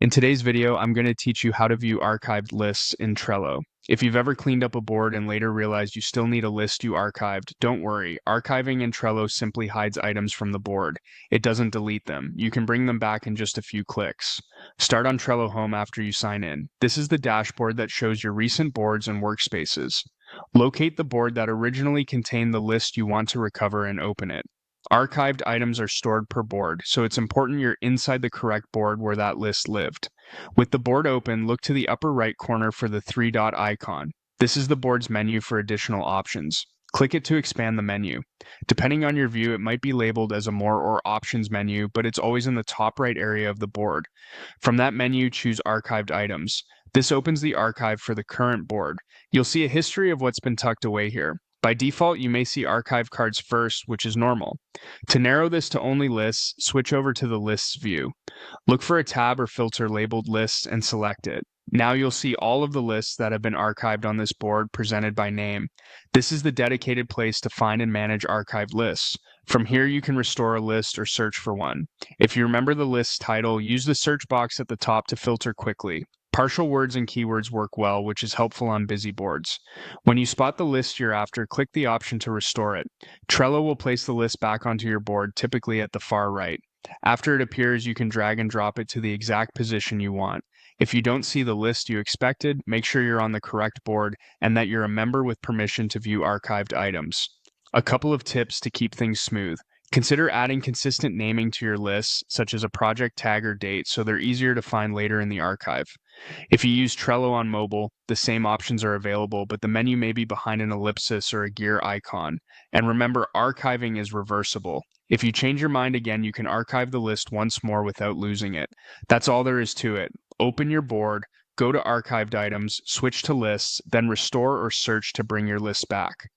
In today's video, I'm going to teach you how to view archived lists in Trello. If you've ever cleaned up a board and later realized you still need a list you archived, don't worry. Archiving in Trello simply hides items from the board. It doesn't delete them. You can bring them back in just a few clicks. Start on Trello Home after you sign in. This is the dashboard that shows your recent boards and workspaces. Locate the board that originally contained the list you want to recover and open it. Archived items are stored per board, so it's important you're inside the correct board where that list lived. With the board open, look to the upper right corner for the three-dot icon. This is the board's menu for additional options. Click it to expand the menu. Depending on your view, it might be labeled as a More or Options menu, but it's always in the top right area of the board. From that menu, choose Archived Items. This opens the archive for the current board. You'll see a history of what's been tucked away here. By default, you may see archive cards first, which is normal. To narrow this to only lists, switch over to the Lists view. Look for a tab or filter labeled Lists and select it. Now you'll see all of the lists that have been archived on this board presented by name. This is the dedicated place to find and manage archived lists. From here, you can restore a list or search for one. If you remember the list's title, use the search box at the top to filter quickly. Partial words and keywords work well, which is helpful on busy boards. When you spot the list you're after, click the option to restore it. Trello will place the list back onto your board, typically at the far right. After it appears, you can drag and drop it to the exact position you want. If you don't see the list you expected, make sure you're on the correct board and that you're a member with permission to view archived items. A couple of tips to keep things smooth. Consider adding consistent naming to your lists, such as a project tag or date, so they're easier to find later in the archive. If you use Trello on mobile, the same options are available, but the menu may be behind an ellipsis or a gear icon. And remember, archiving is reversible. If you change your mind again, you can archive the list once more without losing it. That's all there is to it. Open your board, go to archived items, switch to lists, then restore or search to bring your list back.